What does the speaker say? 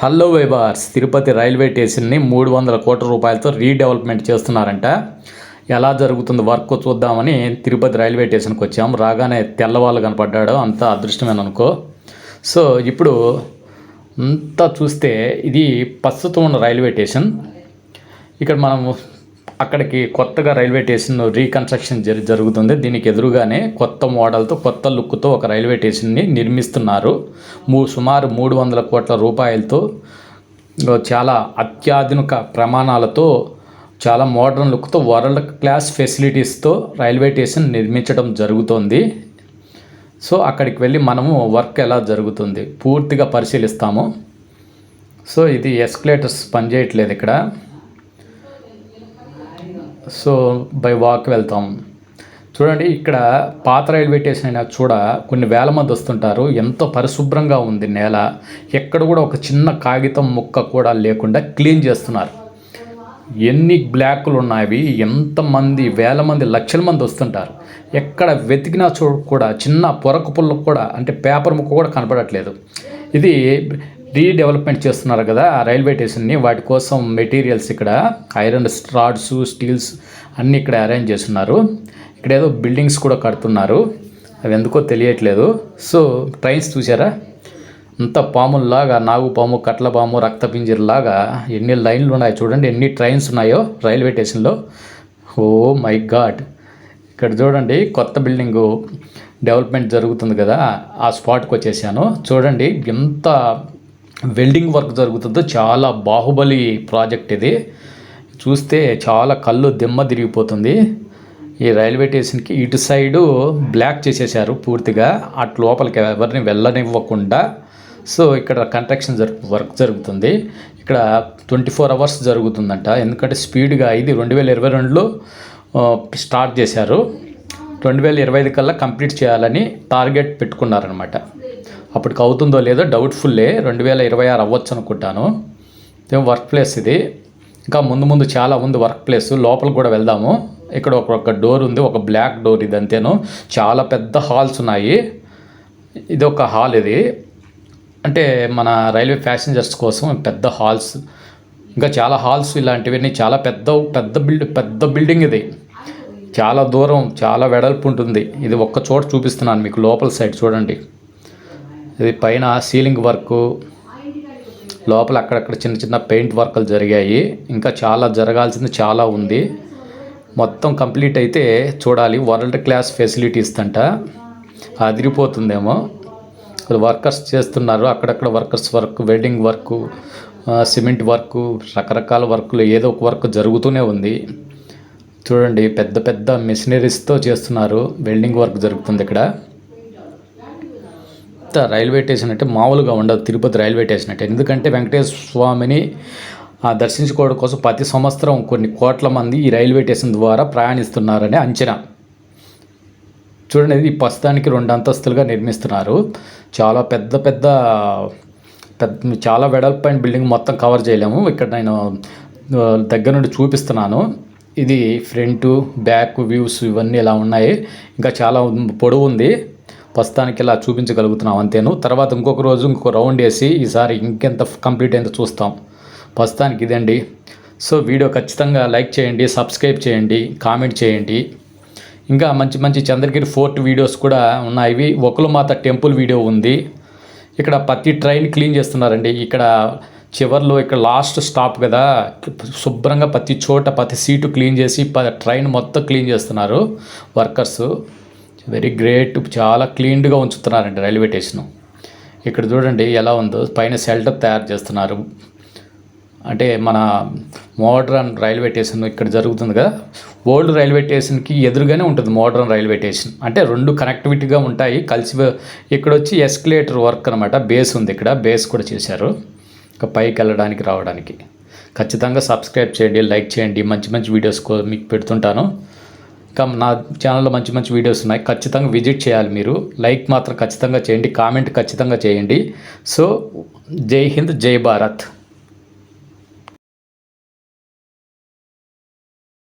Hello వైబార్స్, Tirupati railway స్టేషన్ని 300 కోట్ల రూపాయలతో redevelopment చేస్తున్నారంట. ఎలా జరుగుతుంది వర్క్ చూద్దామని తిరుపతి రైల్వే స్టేషన్కి వచ్చాం. రాగానే తెల్లవాళ్ళు కనపడ్డాడు, అంత అదృష్టమేననుకో. సో ఇప్పుడు అంతా చూస్తే ఇది ప్రస్తుతం ఉన్న రైల్వే స్టేషన్. ఇక్కడ మనము అక్కడికి కొత్తగా రైల్వే స్టేషన్ రీకన్స్ట్రక్షన్ జరుగుతుంది. దీనికి ఎదురుగానే కొత్త మోడల్తో కొత్త లుక్తో ఒక రైల్వే స్టేషన్ని నిర్మిస్తున్నారు. సుమారు 300 కోట్ల రూపాయలతో చాలా అత్యాధునిక ప్రమాణాలతో చాలా మోడర్న్ లుక్తో వరల్డ్ క్లాస్ ఫెసిలిటీస్తో రైల్వే స్టేషన్ నిర్మించడం జరుగుతుంది. సో అక్కడికి వెళ్ళి మనము వర్క్ ఎలా జరుగుతుంది పూర్తిగా పరిశీలిస్తాము. సో ఇది ఎస్కలేటర్స్ పనిచేయట్లేదు ఇక్కడ. సో బై వాక్ వెళ్తాం. చూడండి, ఇక్కడ పాత రైల్వే స్టేషన్ అయినా కొన్ని వేల మంది వస్తుంటారు. ఎంతో పరిశుభ్రంగా ఉంది నేల. ఎక్కడ కూడా ఒక చిన్న కాగితం ముక్క కూడా లేకుండా క్లీన్ చేస్తున్నారు. ఎన్ని బ్లాకులు ఉన్నాయి, ఎంతమంది వేల మంది లక్షల మంది వస్తుంటారు. ఎక్కడ వెతికినా కూడా చిన్న పొరకు పుల్లకు కూడా అంటే పేపర్ ముక్క కూడా కనపడట్లేదు. ఇది రీడెవలప్మెంట్ చేస్తున్నారు కదా ఆ రైల్వే స్టేషన్ని. వాటి కోసం మెటీరియల్స్ ఇక్కడ ఐరన్ రాడ్స్, స్టీల్స్ అన్నీ ఇక్కడ అరేంజ్ చేస్తున్నారు. ఇక్కడ ఏదో బిల్డింగ్స్ కూడా కడుతున్నారు, అవి ఎందుకో తెలియట్లేదు. సో ట్రైన్స్ చూసారా, అంత పాముల్లాగా, నాగుపాము, కట్లపాము, రక్తపింజర్లాగా ఎన్ని లైన్లు ఉన్నాయి చూడండి, ఎన్ని ట్రైన్స్ ఉన్నాయో రైల్వే స్టేషన్లో. ఓ మై గాడ్, ఇక్కడ చూడండి కొత్త బిల్డింగు డెవలప్మెంట్ జరుగుతుంది కదా, ఆ స్పాట్కి వచ్చేసాను. చూడండి ఎంత వెల్డింగ్ వర్క్ జరుగుతుందో. చాలా బాహుబలి ప్రాజెక్ట్ ఇది. చూస్తే చాలా కళ్ళు దిమ్మ తిరిగిపోతుంది. ఈ రైల్వే స్టేషన్కి ఇటు సైడు బ్లాక్ చేసేసారు పూర్తిగా, అటు లోపలికి ఎవరిని వెళ్ళనివ్వకుండా. సో ఇక్కడ కన్స్ట్రక్షన్ వర్క్ జరుగుతుంది. ఇక్కడ 24 అవర్స్ జరుగుతుందంట. ఎందుకంటే స్పీడ్గా ఇది 2022లో స్టార్ట్ చేశారు. 2025 కల్లా కంప్లీట్ చేయాలని టార్గెట్ పెట్టుకున్నారనమాట. అప్పటికి అవుతుందో లేదో డౌట్ఫుల్లే. 2026 అవ్వచ్చు అనుకుంటాను. వర్క్ ప్లేస్ ఇది. ఇంకా ముందు చాలా ఉంది వర్క్ ప్లేస్. లోపలికి కూడా వెళ్దాము. ఇక్కడ ఒక డోర్ ఉంది, ఒక బ్లాక్ డోర్. ఇది అంతేను. చాలా పెద్ద హాల్స్ ఉన్నాయి. ఇది ఒక హాల్. ఇది అంటే మన రైల్వే ప్యాసింజర్స్ కోసం పెద్ద హాల్స్. ఇంకా చాలా హాల్స్ ఇలాంటివన్నీ. చాలా పెద్ద బిల్డింగ్ ఇది. చాలా దూరం, చాలా వెడల్పు ఉంటుంది. ఇది ఒక్క చోట చూపిస్తున్నాను మీకు. లోపల సైడ్ చూడండి, ఇది పైన సీలింగ్ వర్క్, లోపల అక్కడక్కడ చిన్న పెయింట్ వర్కులు జరిగాయి. ఇంకా చాలా జరగాల్సింది చాలా ఉంది. మొత్తం కంప్లీట్ అయితే చూడాలి. వరల్డ్ క్లాస్ ఫెసిలిటీస్ అంట, అదిరిపోతుందేమో. వర్కర్స్ చేస్తున్నారు అక్కడక్కడ. Workers work, welding work, cement work, రకరకాల వర్కులు, ఏదో ఒక వర్క్ జరుగుతూనే ఉంది. చూడండి పెద్ద మెషినరీస్తో చేస్తున్నారు. వెల్డింగ్ వర్క్ జరుగుతుంది ఇక్కడ. రైల్వే స్టేషన్ అంటే మామూలుగా ఉండదు తిరుపతి రైల్వే స్టేషన్ అంటే. ఎందుకంటే వెంకటేశ్వర స్వామిని దర్శించుకోవడం కోసం ప్రతి సంవత్సరం కొన్ని కోట్ల మంది ఈ రైల్వే స్టేషన్ ద్వారా ప్రయాణిస్తున్నారని అంచనా. చూడండి, ఇది ప్రస్తుతానికి 2 అంతస్తులుగా నిర్మిస్తున్నారు. చాలా పెద్ద చాలా వెడల్పైన బిల్డింగ్ మొత్తం కవర్ చేయలేము. ఇక్కడ నేను దగ్గర నుండి చూపిస్తున్నాను. ఇది ఫ్రంట్ బ్యాక్ వ్యూస్ ఇవన్నీ ఇలా ఉన్నాయి. ఇంకా చాలా పొడవు ఉంది. ప్రస్తుతానికి ఇలా చూపించగలుగుతున్నాం అంతేను. తర్వాత ఇంకొక రోజు ఇంకొక రౌండ్ వేసి ఈసారి ఇంకెంత కంప్లీట్ అయిందో చూస్తాం. ప్రస్తుతానికి ఇదండి. సో వీడియో ఖచ్చితంగా లైక్ చేయండి, సబ్స్క్రైబ్ చేయండి, కామెంట్ చేయండి. ఇంకా మంచి చంద్రగిరి ఫోర్ట్ వీడియోస్ కూడా ఉన్నాయి. ఒకలమాత టెంపుల్ వీడియో ఉంది. ఇక్కడ ప్రతి ట్రైన్ క్లీన్ చేస్తున్నారండి. ఇక్కడ చివర్లో ఇక్కడ లాస్ట్ స్టాప్ కదా, శుభ్రంగా ప్రతి చోట ప్రతి సీటు క్లీన్ చేసి ట్రైన్ మొత్తం క్లీన్ చేస్తున్నారు వర్కర్స్. Very great. చాలా క్లీన్గా ఉంచుతున్నారండి రైల్వే స్టేషను. ఇక్కడ చూడండి ఎలా ఉందో. పైన షెల్టర్ తయారు చేస్తున్నారు. అంటే మన మోడ్రన్ రైల్వే స్టేషన్ ఇక్కడ జరుగుతుంది కదా. ఓల్డ్ రైల్వే స్టేషన్కి ఎదురుగానే ఉంటుంది మోడ్రన్ రైల్వే స్టేషన్. అంటే 2 కనెక్టివిటీగా ఉంటాయి కలిసి. ఇక్కడ వచ్చి ఎస్కలేటర్ వర్క్ అనమాట. బేస్ ఉంది ఇక్కడ, బేస్ కూడా చేశారు. ఇంకా పైకి వెళ్ళడానికి రావడానికి. ఖచ్చితంగా సబ్స్క్రైబ్ చేయండి, లైక్ చేయండి. మంచి వీడియోస్ మీకు పెడుతుంటాను. ఇంకా నా ఛానల్లో మంచి వీడియోస్ ఉన్నాయి. ఖచ్చితంగా విజిట్ చేయాలి మీరు. లైక్ మాత్రం ఖచ్చితంగా చేయండి, కామెంట్ ఖచ్చితంగా చేయండి. సో జై హింద్, జై భారత్.